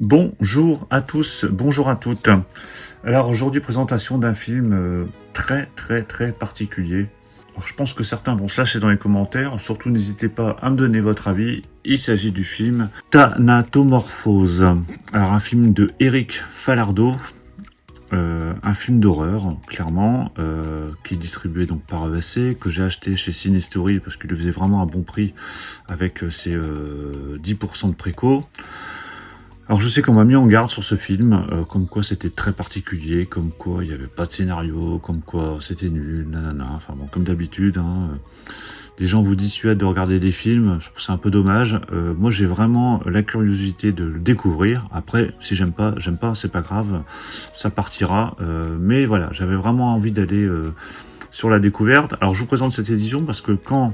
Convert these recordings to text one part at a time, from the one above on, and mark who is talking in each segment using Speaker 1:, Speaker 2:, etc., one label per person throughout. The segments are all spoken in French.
Speaker 1: Bonjour à tous, bonjour à toutes. Alors aujourd'hui, présentation d'un film très particulier. Alors, je pense que certains vont se lâcher dans les commentaires, surtout n'hésitez pas à me donner votre avis. Il s'agit du film Thanatomorphose. Alors un film de Eric Falardeau, un film d'horreur, clairement, qui est distribué donc par ESC, que j'ai acheté chez Cinestory parce qu'il le faisait vraiment à bon prix avec ses 10% de préco. Alors je sais qu'on m'a mis en garde sur ce film, comme quoi c'était très particulier, comme quoi il n'y avait pas de scénario, comme quoi c'était nul, nanana, enfin bon, comme d'habitude, hein, des gens vous dissuadent de regarder des films, je trouve que c'est un peu dommage. Moi j'ai vraiment la curiosité de le découvrir, après si j'aime pas, c'est pas grave, ça partira, mais voilà, j'avais vraiment envie d'aller sur la découverte. Alors je vous présente cette édition parce que quand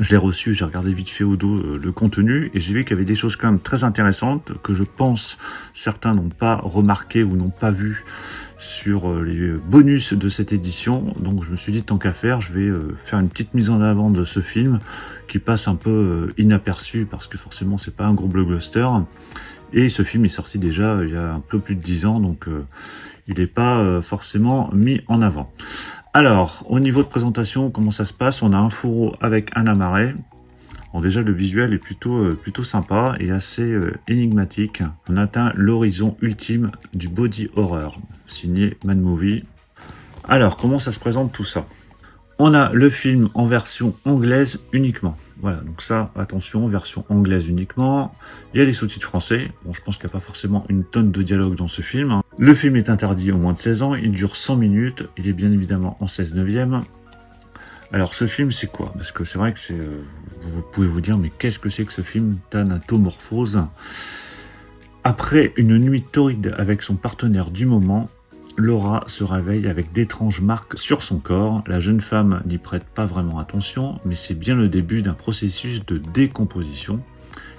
Speaker 1: je l'ai reçu, j'ai regardé vite fait au dos le contenu et j'ai vu qu'il y avait des choses quand même très intéressantes que je pense certains n'ont pas remarqué ou n'ont pas vu sur les bonus de cette édition. Donc je me suis dit tant qu'à faire, je vais faire une petite mise en avant de ce film qui passe un peu inaperçu parce que forcément c'est pas un gros blockbuster. Et ce film est sorti déjà il y a un peu plus de 10 ans, donc il n'est pas forcément mis en avant. Alors, au niveau de présentation, comment ça se passe? On a un fourreau avec un amarré. Bon, déjà, le visuel est plutôt sympa et assez énigmatique. On atteint l'horizon ultime du body horror, signé Mad Movie. Alors, comment ça se présente tout ça? On a le film en version anglaise uniquement. Voilà, donc ça, attention, version anglaise uniquement. Il y a les sous-titres français. Bon, je pense qu'il n'y a pas forcément une tonne de dialogue dans ce film, hein. Le film est interdit aux moins de 16 ans. Il dure 100 minutes. Il est bien évidemment en 16/9. Alors, ce film, c'est quoi? Parce que c'est vrai que c'est... vous pouvez vous dire, mais qu'est-ce que c'est que ce film Thanatomorphose? Après une nuit torride avec son partenaire du moment, Laura se réveille avec d'étranges marques sur son corps. La jeune femme n'y prête pas vraiment attention, mais c'est bien le début d'un processus de décomposition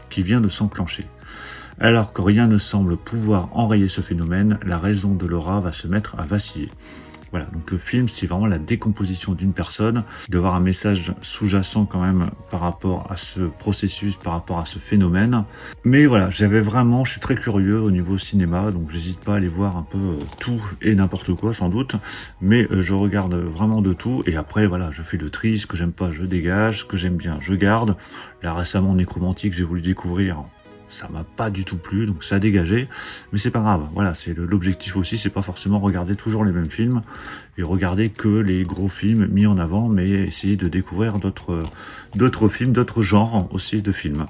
Speaker 1: qui vient de s'enclencher. Alors que rien ne semble pouvoir enrayer ce phénomène, la raison de Laura va se mettre à vaciller. Voilà, donc le film, c'est vraiment la décomposition d'une personne, de voir un message sous-jacent quand même par rapport à ce processus, par rapport à ce phénomène. Mais voilà, je suis très curieux au niveau cinéma, donc j'hésite pas à aller voir un peu tout et n'importe quoi sans doute, mais je regarde vraiment de tout, et après voilà, je fais le tri, ce que j'aime pas, je dégage, ce que j'aime bien, je garde. Là récemment, Nécromantique, j'ai voulu découvrir, ça m'a pas du tout plu, donc ça a dégagé, mais c'est pas grave, voilà, c'est l'objectif aussi, c'est pas forcément regarder toujours les mêmes films, et regarder que les gros films mis en avant, mais essayer de découvrir d'autres films, d'autres genres aussi de films.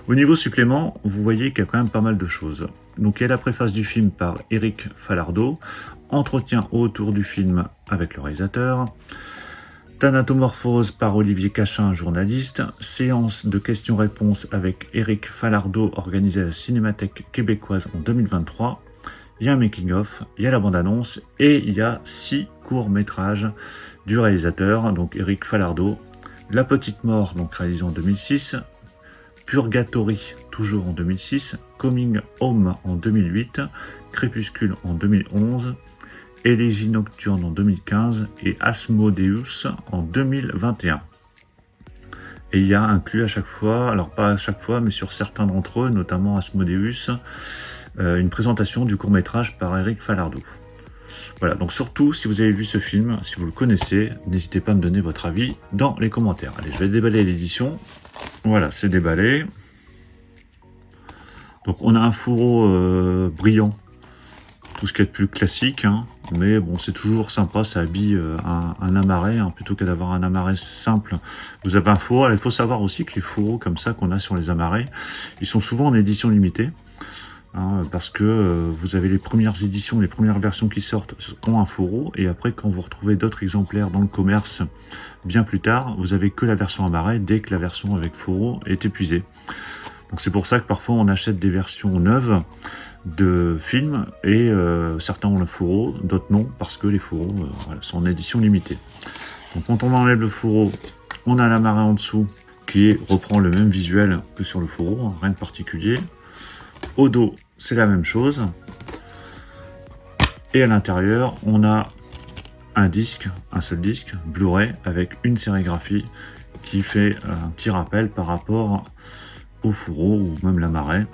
Speaker 1: Au niveau supplément, vous voyez qu'il y a quand même pas mal de choses. Donc il y a la préface du film par Eric Falardeau, entretien autour du film avec le réalisateur, Thanatomorphose par Olivier Cachin, journaliste. Séance de questions-réponses avec Eric Falardeau organisée à la Cinémathèque québécoise en 2023. Il y a un making-of, il y a la bande-annonce et il y a 6 courts-métrages du réalisateur, donc Eric Falardeau. La Petite Mort, donc réalisée en 2006. Purgatory, toujours en 2006. Coming Home en 2008. Crépuscule en 2011. Élégie nocturne en 2015 et Asmodeus en 2021. Et il y a inclus à chaque fois, alors pas à chaque fois, mais sur certains d'entre eux, notamment Asmodeus, une présentation du court-métrage par Eric Falardeau. Voilà, donc surtout, si vous avez vu ce film, si vous le connaissez, n'hésitez pas à me donner votre avis dans les commentaires. Allez, je vais déballer l'édition. Voilà, c'est déballé. Donc on a un fourreau brillant, tout ce qu'il y a de plus classique, hein. Mais bon, c'est toujours sympa, ça habille un amarré, hein, plutôt que d'avoir un amarré simple. Vous avez un fourreau. Alors, il faut savoir aussi que les fourreaux comme ça qu'on a sur les amarrés, ils sont souvent en édition limitée, hein, parce que vous avez les premières éditions, les premières versions qui sortent ont un fourreau, et après quand vous retrouvez d'autres exemplaires dans le commerce bien plus tard, vous avez que la version amarré dès que la version avec fourreau est épuisée. Donc c'est pour ça que parfois on achète des versions neuves de films et certains ont le fourreau, d'autres non, parce que les fourreaux voilà, sont en édition limitée. Donc quand on enlève le fourreau, on a l'amarré en dessous qui reprend le même visuel que sur le fourreau, hein, rien de particulier. Au dos, c'est la même chose. Et à l'intérieur, on a un seul disque, Blu-ray, avec une sérigraphie qui fait un petit rappel par rapport au fourreau ou même l'amarré.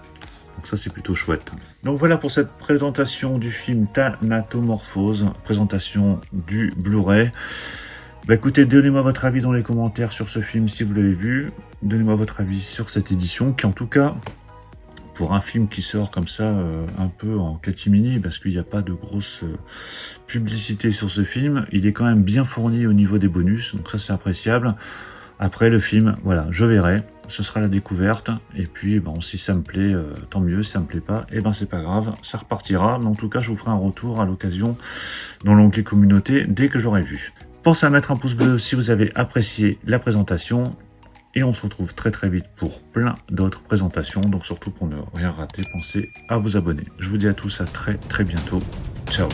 Speaker 1: Donc ça, c'est plutôt chouette. Donc voilà pour cette présentation du film Thanatomorphose, présentation du Blu-ray. Bah écoutez, donnez-moi votre avis dans les commentaires sur ce film si vous l'avez vu. Donnez-moi votre avis sur cette édition qui, en tout cas, pour un film qui sort comme ça, un peu en catimini, parce qu'il n'y a pas de grosse publicité sur ce film, il est quand même bien fourni au niveau des bonus, donc ça c'est appréciable. Après le film, voilà, je verrai, ce sera la découverte, et puis bon, si ça me plaît, tant mieux, si ça me plaît pas, et ben c'est pas grave, ça repartira, mais en tout cas je vous ferai un retour à l'occasion dans l'onglet communauté dès que j'aurai vu. Pensez à mettre un pouce bleu si vous avez apprécié la présentation, et on se retrouve très très vite pour plein d'autres présentations, donc surtout pour ne rien rater, pensez à vous abonner. Je vous dis à tous à très très bientôt, ciao.